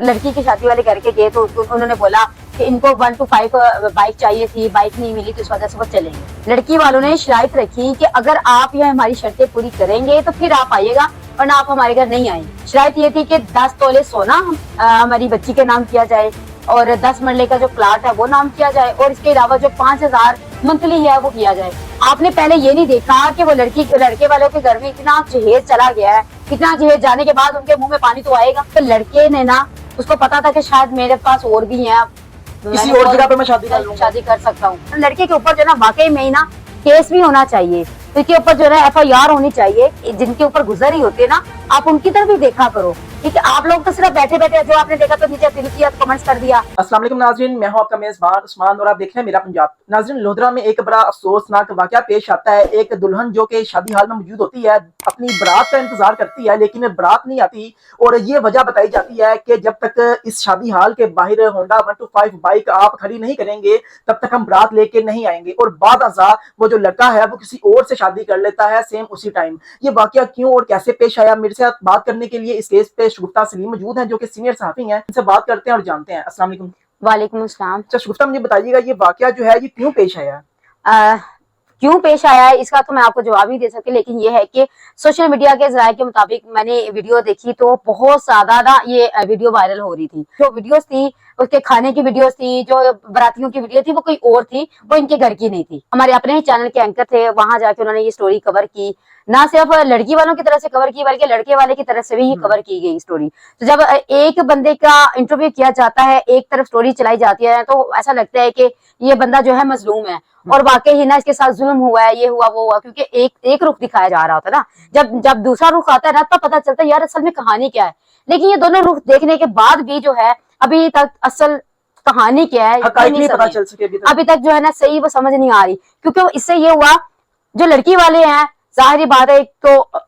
लड़की की शादी वाले करके गए तो उन्होंने बोला कि इनको 1 to 5 बाइक चाहिए थी, बाइक नहीं मिली तो इस वजह से वो चलेंगे। लड़की वालों ने शराइत रखी कि अगर आप ये हमारी शर्तें पूरी करेंगे तो फिर आप आइएगा, वरना आप हमारे घर नहीं आएंगे। शराइत ये थी कि 10 तोले सोना हमारी बच्ची के नाम किया जाए और 10 मरले का जो प्लाट है वो नाम किया जाए और इसके अलावा जो 5000 मंथली है वो किया जाए। आपने पहले ये नहीं देखा कि वो लड़के वालों के घर में इतना जहेज चला गया है, इतना जहेज जाने के बाद उनके मुंह में पानी तो आएगा। तो लड़के ने ना, उसको पता था कि शायद मेरे पास और भी हैं, किसी और जगह पे मैं शादी कर सकता हूँ। लड़के के ऊपर जो ना वाकई में ही ना केस भी होना चाहिए, इसके ऊपर जो है FIR होनी चाहिए। जिनके ऊपर गुजर ही होते ना, आप उनकी तरफ भी देखा करो। ठीक है, आप लोग तो सिर्फ बैठे बैठे जो आपने देखा तो नीचे दिल किया, कमेंट्स कर दिया। अस्सलाम वालेकुम नाज़रीन, मैं हूं आपका मेजबान उस्मान और आप देख रहे हैं मेरा पंजाब। नाज़रीन, लोधरा में एक बड़ा अफसोसनाक वाकया पेश आता है। एक दुल्हन जो कि शादी हाल में मौजूद होती है, अपनी बारात का इंतजार करती है, लेकिन बारात नहीं आती और ये वजह बताई जाती है कि जब तक इस शादी हाल के बाहर होंडा 1 to 5 बाइक आप खड़ी नहीं करेंगे तब तक हम बारात लेके नहीं आएंगे। और बाद अज़ा वो जो लड़का है वो किसी और से शादी कर लेता है सेम उसी टाइम। ये वाकया क्यों और कैसे पेश आया, मेरे साथ बात करने के लिए इस केस पे शगुफ्ता सलीम मौजूद हैं जो कि सीनियर सहाफी हैं। इनसे बात करते हैं और जानते हैं। अस्सलाम वालेकुम। वालेकुम अस्सलाम। अच्छा शगुफ्ता, मुझे बताइएगा ये वाकया जो है ये क्यों पेश आया? क्यों पेश आया है इसका तो मैं आपको जवाब ही दे सकती, लेकिन ये है कि सोशल मीडिया के जराये के मुताबिक मैंने वीडियो देखी तो बहुत ज्यादा ना ये वीडियो वायरल हो रही थी। जो वीडियोस थी उसके खाने की वीडियोस थी, जो बारातियों की वीडियो थी वो कोई और थी, वो इनके घर की नहीं थी। हमारे अपने ही चैनल के एंकर थे, वहां जाके उन्होंने ये स्टोरी कवर की। ना सिर्फ लड़की वालों की तरफ से कवर की बल्कि लड़के वाले की तरफ से भी कवर की गई स्टोरी। तो जब एक बंदे का इंटरव्यू किया जाता है, एक तरफ स्टोरी चलाई जाती है, तो ऐसा लगता है कि ये बंदा जो है मजलूम है और वाकई ही ना इसके साथ जुल्म हुआ है, ये हुआ वो हुआ, क्योंकि एक रुख दिखाया जा रहा होता है ना। जब दूसरा रुख आता है ना तब पता चलता है यार असल में कहानी क्या है। लेकिन ये दोनों रुख देखने के बाद भी जो है अभी तक असल कहानी क्या है नहीं पता चल सके अभी तक जो है ना सही वो समझ नहीं आ रही। क्योंकि इससे ये हुआ, जो लड़की वाले हैं जाहिर बात है, एक तो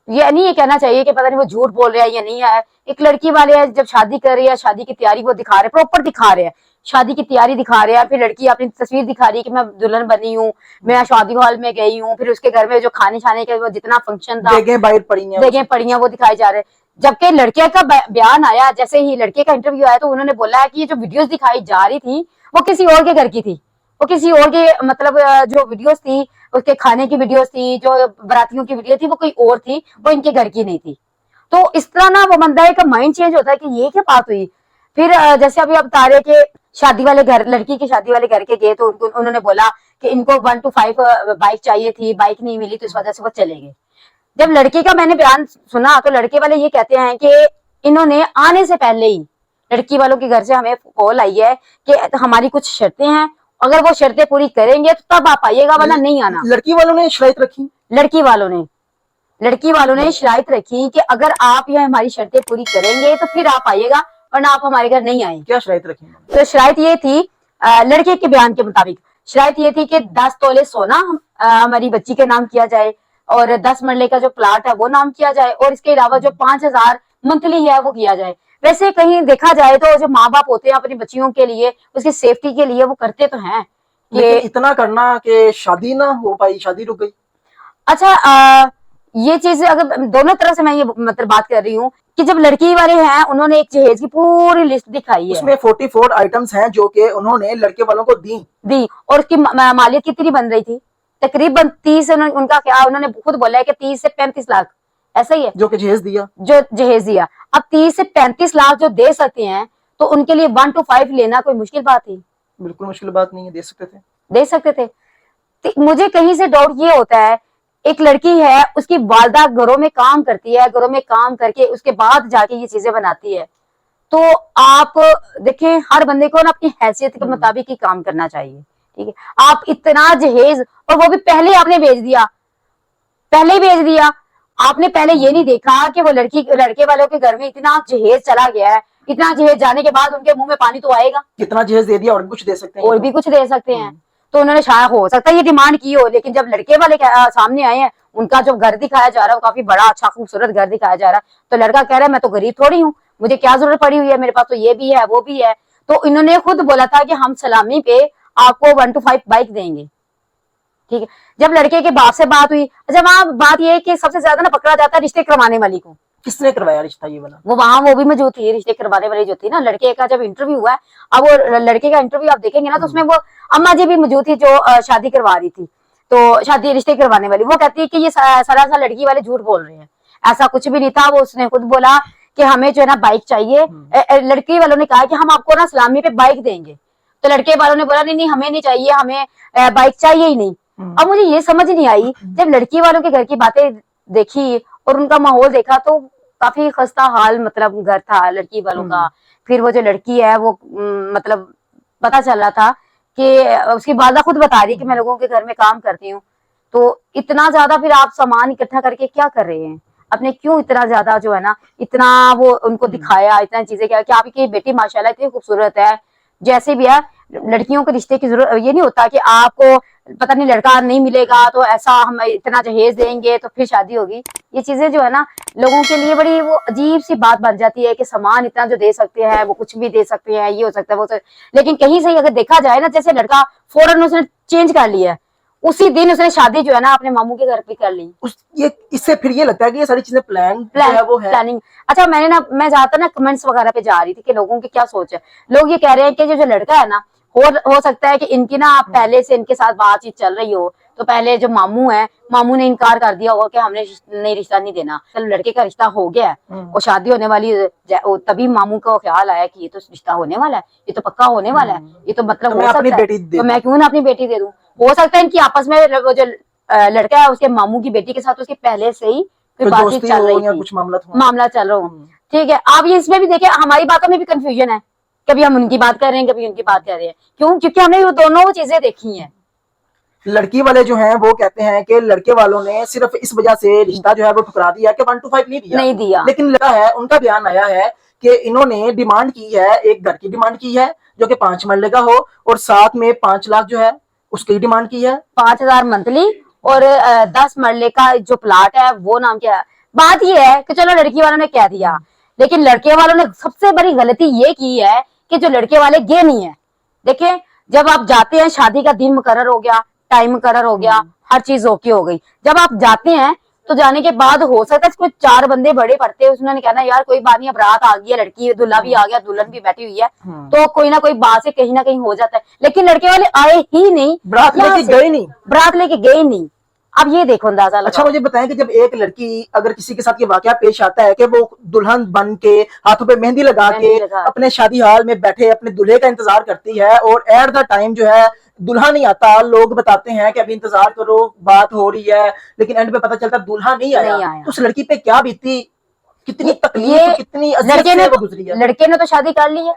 ये नहीं ये कहना चाहिए कि पता नहीं वो झूठ बोल रहे हैं या नहीं है। एक लड़की वाले हैं जब शादी कर रही है, शादी की तैयारी वो दिखा रहे हैं, प्रॉपर दिखा रहे हैं, शादी की तैयारी दिखा रहे हैं। फिर लड़की अपनी तस्वीर दिखा रही है कि मैं दुल्हन बनी हूँ, मैं शादी हॉल में गई हूँ, फिर उसके घर में जो खाने छाने का जितना फंक्शन था, देखें पड़ियां वो दिखाई जा रहे हैं। जबकि लड़के का बयान आया, जैसे ही लड़के का इंटरव्यू आया तो उन्होंने बोला है कि ये जो वीडियोस दिखाई जा रही थी वो किसी और के घर की थी, वो किसी और के मतलब जो वीडियोस थी उसके खाने की वीडियोस थी, जो बारातियों की वीडियो थी वो कोई और थी, वो इनके घर की नहीं थी। तो इस तरह ना वो बंदा का माइंड चेंज होता है कि ये क्या बात हुई। फिर जैसे अभी आप बता रहे कि शादी वाले घर, लड़की की शादी वाले घर के गए तो उन्होंने बोला कि इनको 1 to 5 बाइक चाहिए थी, बाइक नहीं मिली तो इस वजह से वो चले गए। जब लड़के का मैंने बयान सुना तो लड़के वाले ये कहते हैं कि इन्होंने आने से पहले ही लड़की वालों के घर से हमें कॉल आई है कि हमारी कुछ शर्तें हैं, अगर वो शर्तें पूरी करेंगे तो तब आप आइएगा, वरना नहीं आना। लड़की वालों ने शराइत रखी, लड़की वालों ने शराइत रखी कि अगर आप ये हमारी शर्तें पूरी करेंगे तो फिर आप आइएगा, वरना आप हमारे घर नहीं आएंगे। क्या शराइत रखी? तो शराइत ये थी, लड़के के बयान के मुताबिक शराइत ये थी कि 10 तोले सोना हमारी बच्ची के नाम किया जाए और 10 मरले का जो प्लाट है वो नाम किया जाए और इसके अलावा जो 5000 मंथली है वो किया जाए। वैसे कहीं देखा जाए तो जो माँ बाप होते हैं अपनी बच्चियों के लिए, उसकी सेफ्टी के लिए वो करते तो हैं कि इतना करना कि शादी ना हो पाई, शादी रुक गई। अच्छा, ये चीज अगर दोनों तरह से मैं ये मतलब बात कर रही हूँ कि जब लड़की वाले हैं उन्होंने एक जहेज की पूरी लिस्ट दिखाई है, उसमें 44 आइटम्स हैं जो कि उन्होंने लड़के वालों को दी और उसकी मालियत कितनी बन रही थी, तकरीबन 30, उनका क्या उन्होंने खुद बोला है कि 30 से 35 लाख, ऐसा ही है जो जहेज दिया। अब 30 से 35 लाख जो दे सकते हैं तो उनके लिए 1 to 5 लेना कोई मुश्किल बात थी? बिल्कुल मुश्किल बात नहीं है, दे सकते थे। तो मुझे कहीं से डाउट ये होता है, एक लड़की है, उसकी वालदा घरों में काम करती है, घरों में काम करके उसके बाद जाके ये चीजें बनाती है। तो आप देखें, हर बंदे को ना अपनी हैसियत के मुताबिक ही काम करना चाहिए। ठीक है, आप इतना जहेज, और वो भी पहले आपने भेज दिया, आपने पहले ये नहीं देखा कि वो लड़के वालों के घर में इतना जहेज चला गया है, इतना जहेज जाने के बाद उनके मुंह में पानी तो आएगा। कितना जहेज दे दिया और भी कुछ दे सकते हैं, तो उन्होंने शायद हो सकता है ये डिमांड की हो, लेकिन जब लड़के वाले सामने आए हैं, उनका जो घर दिखाया जा रहा है वो काफी बड़ा अच्छा खूबसूरत घर दिखाया जा रहा है, तो लड़का कह रहा है मैं तो गरीब थोड़ी हूँ, मुझे क्या जरूरत पड़ी हुई है, मेरे पास तो ये भी है वो भी है। तो इन्होंने खुद बोला था कि हम सलामी पे आपको 1 to 5 बाइक देंगे। ठीक है, जब लड़के के बाप से बात हुई, अच्छा वहां बात यह है कि सबसे ज्यादा ना पकड़ा जाता है रिश्ते करवाने वाली को, किसने करवाया रिश्ता ये वाला? वो वहां वो भी मौजूद थी, रिश्ते करवाने वाली जो थी ना, लड़के का जब इंटरव्यू हुआ है, अब वो लड़के का इंटरव्यू आप देखेंगे ना, तो उसमें वो अम्मा जी भी मौजूद थी जो शादी करवा रही थी, तो शादी रिश्ते करवाने वाली। वो कहती है कि ये सरासर लड़की वाले झूठ बोल रहे हैं, ऐसा कुछ भी नहीं था। वो उसने खुद बोला कि हमें जो है ना बाइक चाहिए, लड़की वालों ने कहा कि हम आपको ना सलामी पे बाइक देंगे, तो लड़के वालों ने बोला नहीं नहीं हमें नहीं चाहिए, हमें बाइक चाहिए ही नहीं। अब मुझे ये समझ नहीं आई, जब लड़की वालों के घर की बातें देखी और उनका माहौल देखा, तो काफी खस्ता हाल मतलब घर था लड़की वालों का। फिर वो जो लड़की है वो मतलब पता चल रहा था कि उसकी वालदा खुद बता रही है कि मैं लोगों के घर में काम करती हूँ। तो इतना ज्यादा फिर आप सामान इकट्ठा करके क्या कर रहे हैं, अपने क्यों इतना ज्यादा जो है ना, इतना वो उनको दिखाया, इतना चीजें क्या कि आपकी बेटी माशाल्लाह इतनी खूबसूरत है, जैसे भी है। लड़कियों के रिश्ते की जरूरत ये नहीं होता कि आपको पता नहीं लड़का नहीं मिलेगा तो ऐसा हम इतना जहेज देंगे तो फिर शादी होगी। ये चीजें जो है ना लोगों के लिए बड़ी वो अजीब सी बात बन जाती है कि सामान इतना जो दे सकते हैं, वो कुछ भी दे सकते हैं, ये हो सकता है वो लेकिन कहीं से अगर देखा जाए ना, जैसे लड़का फौरन उसने चेंज कर लिया है, उसी दिन उसने शादी जो है ना अपने मामू के घर पे कर ली। ये इससे फिर ये लगता है कि ये सारी चीजें प्लानिंग। अच्छा मैं ज्यादातर ना कमेंट्स वगैरह पे जा रही थी कि लोगों की क्या सोच है। लोग ये कह रहे हैं कि जो लड़का है ना, हो सकता है कि इनकी ना पहले से इनके साथ बातचीत चल रही हो, तो पहले जो मामू है, मामू ने इनकार कर दिया होगा कि हमने नहीं रिश्ता नहीं देना, चलो लड़के का रिश्ता हो गया है और शादी होने वाली, तभी मामू को ख्याल आया कि ये तो रिश्ता होने वाला है, ये तो पक्का होने वाला है, ये तो मतलब हो सकता है, तो मैं क्यों ना अपनी बेटी दे दूं। हो सकता है इनकी आपस में वो जो लड़का है उसके मामू की बेटी के साथ उसकी पहले से ही बातचीत चल रही थी, कुछ मामला चल रहा हो। ठीक है, आप ये इसमें भी देखिए हमारी बातों में भी कंफ्यूजन है, कभी हम उनकी बात कर रहे हैं, कभी उनकी बात कर रहे हैं। क्यों? क्योंकि हमने वो दोनों चीजें देखी हैं। लड़की वाले जो हैं वो कहते हैं कि लड़के वालों ने सिर्फ इस वजह से रिश्ता जो है वो ठुकरा दिया कि 1 to 5 नहीं दिया। लेकिन लड़का है, उनका बयान आया है कि इन्होंने डिमांड की है, एक घर की डिमांड की है जो कि 5 मरले का हो, और साथ में 5 लाख जो है उसकी डिमांड की है, 5,000 मंथली, और 10 मरले का जो प्लाट है वो नाम क्या है। बात ये है कि चलो लड़की वालों ने कह दिया, लेकिन लड़के वालों ने सबसे बड़ी गलती ये की है कि जो लड़के वाले गए नहीं है। देखिए जब आप जाते हैं, शादी का दिन मुकर्रर हो गया, टाइम मुकर्रर हो गया, हर चीज ओके हो गई, जब आप जाते हैं तो जाने के बाद हो सकता है कोई 4 बंदे बड़े पड़ते हैं, उसने कहना यार कोई बात नहीं, अब रात आ गई है, लड़की दूल्हा भी आ गया, दुल्हन भी बैठी हुई है, तो कोई ना कोई बात से कहीं ना कहीं हो जाता है। लेकिन लड़के वाले आए ही नहीं, बारात लेके गए नहीं, बारात लेके गए नहीं। अब ये देखो अंदाजा लगा। अच्छा मुझे बताएं कि जब एक लड़की अगर किसी के साथ ये वाकया पेश आता है कि वो दुल्हन बन के हाथों पे मेहंदी लगा के अपने शादी हाल में बैठे अपने दूल्हे का इंतजार करती है, और एट द टाइम जो है दूल्हा नहीं आता, लोग बताते हैं कि अभी इंतजार करो, बात हो रही है, लेकिन एंड पे पता चलता दूल्हा नहीं आया। तो उस लड़की पे क्या बीती, कितनी तकलीफ, कितनी गुजरी है। लड़के ने तो शादी कर ली है।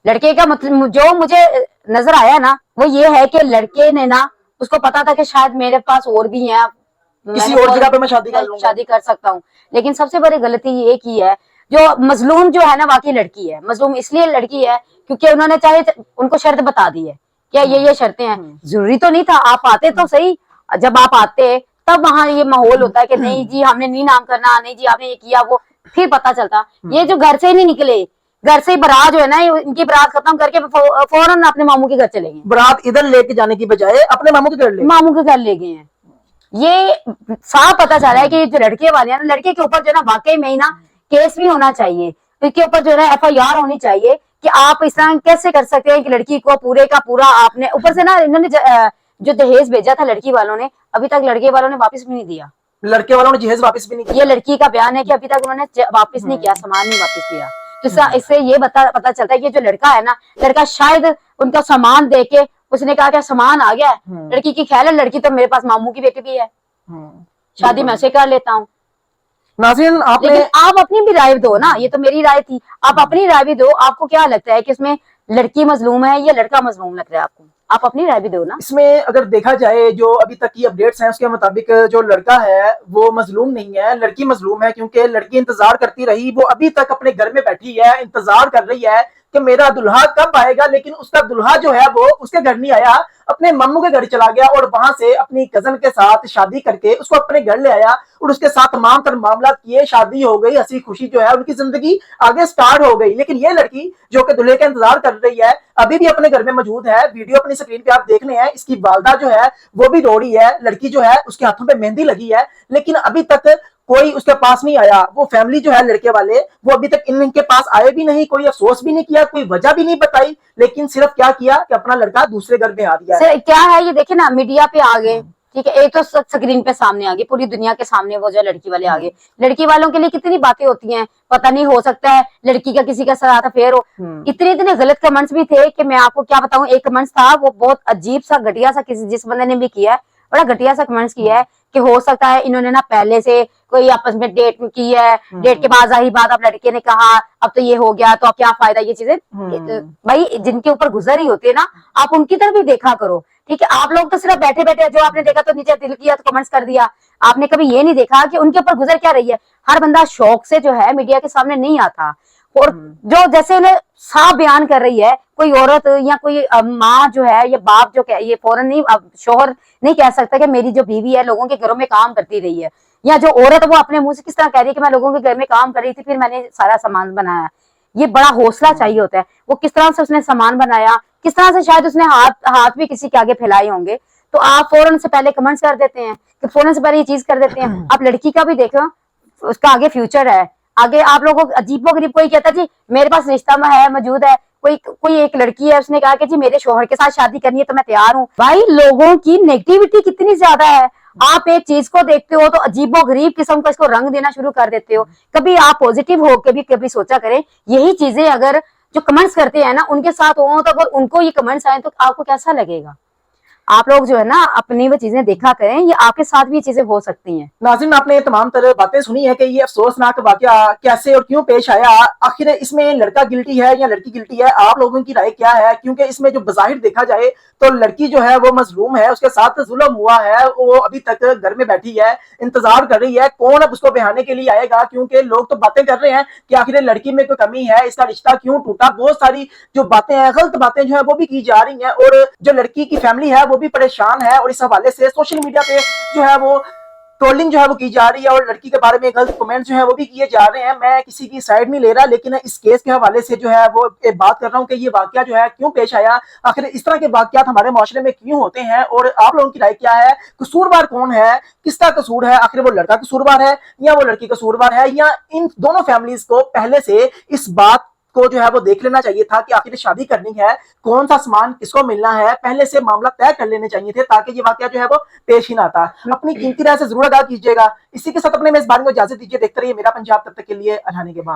लड़के का मतलब जो मुझे नजर आया ना वो ये है कि लड़के ने ना, उसको पता था कि शायद मेरे पास और भी हैं, किसी और जगह पे मैं शादी कर सकता हूँ। लेकिन सबसे बड़ी गलती ये की है, जो मजलूम जो है ना वाकई लड़की है। मजलूम इसलिए लड़की है क्योंकि उन्होंने चाहे उनको शर्त बता दी है क्या ये शर्तें हैं। जरूरी तो नहीं था, आप आते तो सही, जब आप आते तब वहां ये माहौल होता है कि नहीं जी हमने नहीं नाम करना, नहीं जी आपने ये किया, वो फिर पता चलता। ये जो घर से ही नहीं निकले, घर से ही बारात जो है ना, इनकी बारात खत्म करके फौरन अपने मामू के घर चले गए। बारात इधर लेके जाने की बजाय अपने मामू के घर ले गए हैं। ये साफ पता चला है कि जो लड़के वाले हैं ना, लड़के के ऊपर जो है ना वाकई में ही ना केस भी होना चाहिए, इसके ऊपर जो है ना FIR होनी चाहिए कि आप इस तरह कैसे कर सकते हैं कि लड़की को पूरे का पूरा आपने ऊपर से ना, इन्होंने जो दहेज भेजा था लड़की वालों ने, अभी तक लड़के वालों ने वापस भी नहीं दिया। लड़के वालों ने दहेज वापस भी नहीं किया। ये लड़की का बयान है कि अभी तक उन्होंने वापस नहीं किया, सामान नहीं वापस किया। तो इससे ये पता चलता है कि जो लड़का है ना, लड़का शायद उनका सामान दे के उसने कहा क्या सामान आ गया है, लड़की की ख्याल है लड़की तो मेरे पास मामू की बेटी भी है, शादी मैं से कर लेता हूँ। नाज़रीन लेकिन आप अपनी भी राय दो ना, ये तो मेरी राय थी, आप अपनी राय भी दो। आपको क्या लगता है कि इसमें लड़की मजलूम है या लड़का मजलूम लग रहा है आपको? आप अपनी राय भी दो ना। इसमें अगर देखा जाए जो अभी तक की अपडेट्स हैं उसके मुताबिक जो लड़का है वो मजलूम नहीं है, लड़की मजलूम है, क्योंकि लड़की इंतजार करती रही, वो अभी तक अपने घर में बैठी है, इंतजार कर रही है कि मेरा दुल्हा कब आएगा, लेकिन उसका दुल्हा जो है वो उसके घर नहीं आया, अपने मामू के घर चला गया और वहां से अपनी कजन के साथ शादी करके उसको अपने घर ले आया और उसके साथ तमाम तर मामला किए, शादी हो गई, हंसी खुशी जो है उनकी जिंदगी आगे स्टार्ट हो गई। लेकिन ये लड़की जो कि दूल्हे का इंतजार कर रही है अभी भी अपने घर में मौजूद है। वीडियो अपनी स्क्रीन पे आप देख रहे हैं, इसकी वालदा जो है वो भी रो रही है, लड़की जो है उसके हाथों पे मेहंदी लगी है, लेकिन अभी तक कोई उसके पास नहीं आया, वो फैमिली जो है लड़के वाले वो अभी तक इनके पास आए भी नहीं, कोई अफसोस भी नहीं किया, कोई वजह भी नहीं बताई, लेकिन सिर्फ क्या किया कि अपना लड़का दूसरे घर में आ दिया। सर क्या है ये, देखिए ना, मीडिया पे आ गए, ठीक है, एक तो स्क्रीन पे सामने आ गई, पूरी दुनिया के सामने वो जो लड़की वाले आ गए। लड़की वालों के लिए कितनी बातें होती हैं, पता नहीं, हो सकता है लड़की का किसी का साथ अफेयर हो। इतने इतने गलत कमेंट्स भी थे कि मैं आपको क्या बताऊं। एक कमेंट्स था वो बहुत अजीब सा, घटिया सा, किसी जिस बंदे ने भी किया है, बड़ा घटिया सा कमेंट्स किया है कि हो सकता है इन्होंने ना पहले से कोई आपस में डेट की है, डेट के बाद जाहिर बात, अब लड़के ने कहा अब तो ये हो गया तो अब क्या फायदा, ये चीजें भाई जिनके ऊपर गुजर ही होती है ना, आप उनकी तरफ भी देखा करो, ठीक है। आप लोग तो सिर्फ बैठे बैठे जो आपने देखा तो नीचे दिल किया तो कमेंट्स कर दिया, आपने कभी ये नहीं देखा कि उनके ऊपर गुजर क्या रही है। हर बंदा शौक से जो है मीडिया के सामने नहीं आता, और जो जैसे उन्हें साफ बयान कर रही है, कोई औरत या कोई माँ जो है या बाप जो ये फौरन नहीं, शोहर नहीं कह सकता कि मेरी जो बीवी है लोगों के घरों में काम करती रही है, या जो औरत वो अपने मुंह से किस तरह कह रही है कि मैं लोगों के घर में काम कर रही थी फिर मैंने सारा सामान बनाया। ये बड़ा हौसला चाहिए होता है। वो किस तरह से उसने सामान बनाया, किस तरह से शायद उसने हाथ भी किसी के आगे फैलाए होंगे, तो आप फौरन से पहले कमेंट्स कर देते हैं कि फौरन से पहले ये चीज कर देते हैं। आप लड़की का भी देखो, उसका आगे फ्यूचर है, आगे आप लोगों को अजीबो गरीब, कोई कहता जी मेरे पास रिश्ता में है, मौजूद है, कोई एक लड़की है उसने कहा कि जी मेरे शोहर के साथ शादी करनी है तो मैं तैयार हूँ। भाई लोगों की नेगेटिविटी कितनी ज्यादा है, आप एक चीज को देखते हो तो अजीबो गरीब किस्म का इसको रंग देना शुरू कर देते हो। कभी आप पॉजिटिव हो के भी कभी सोचा करें, यही चीजें अगर जो कमेंट्स करते हैं ना उनके साथ हो, तो अगर उनको ये कमेंट्स आए तो आपको कैसा लगेगा। आप लोग जो है ना अपनी वो चीजें देखा करें, ये आपके साथ भी ये चीजें हो सकती हैं। नाज़रीन, आपने तमाम तरह बातें सुनी है कि ये अफसोसनाक वाकया कैसे और क्यों पेश आया, आखिर इसमें लड़का गिल्टी है या लड़की गिल्टी है, आप लोगों की राय क्या है? क्योंकि इसमें जो बज़ाहिर देखा जाए तो लड़की जो है वो मजलूम है, उसके साथ जुल्म हुआ है, वो अभी तक घर में बैठी है, इंतजार कर रही है कौन अब उसको बहाने के लिए आएगा, क्योंकि लोग तो बातें कर रहे हैं कि आखिर लड़की में कोई कमी है, इसका रिश्ता क्यों टूटा, बहुत सारी जो बातें हैं, गलत बातें जो है वो भी की जा रही हैं, और जो लड़की की फैमिली है वो भी परेशान है, और इस हवाले से सोशल मीडिया पे जो है वो ट्रोलिंग जो है वो की जा रही है, और लड़की के बारे में गलत कमेंट्स जो है वो भी किए जा रहे हैं। मैं किसी की साइड नहीं ले रहा, लेकिन इस केस के हवाले से जो है वो बात कर रहा हूँ कि ये वाकया जो है क्यों पेश आया, आखिर इस तरह के वाकयात हमारे माशरे में क्यों होते हैं, और आप लोगों की राय क्या है? कसूरवार कौन है, किसका कसूर है? आखिर वो लड़का कसूरवार है या वो लड़की कसूरवार है, या इन दोनों फैमिलीज को पहले से इस बात को जो है वो देख लेना चाहिए था कि आखिर शादी करनी है, कौन सा सामान किसको मिलना है, पहले से मामला तय कर लेने चाहिए थे, ताकि ये वाकया जो है वो पेश ही ना आता। अपनी कीमती राय से जरूर अदा कीजिएगा। इसी के साथ अपने मेजबान को इजाजत दीजिए। देखते रहिए मेरा पंजाब, तब तक के लिए अल्लाह के बाद।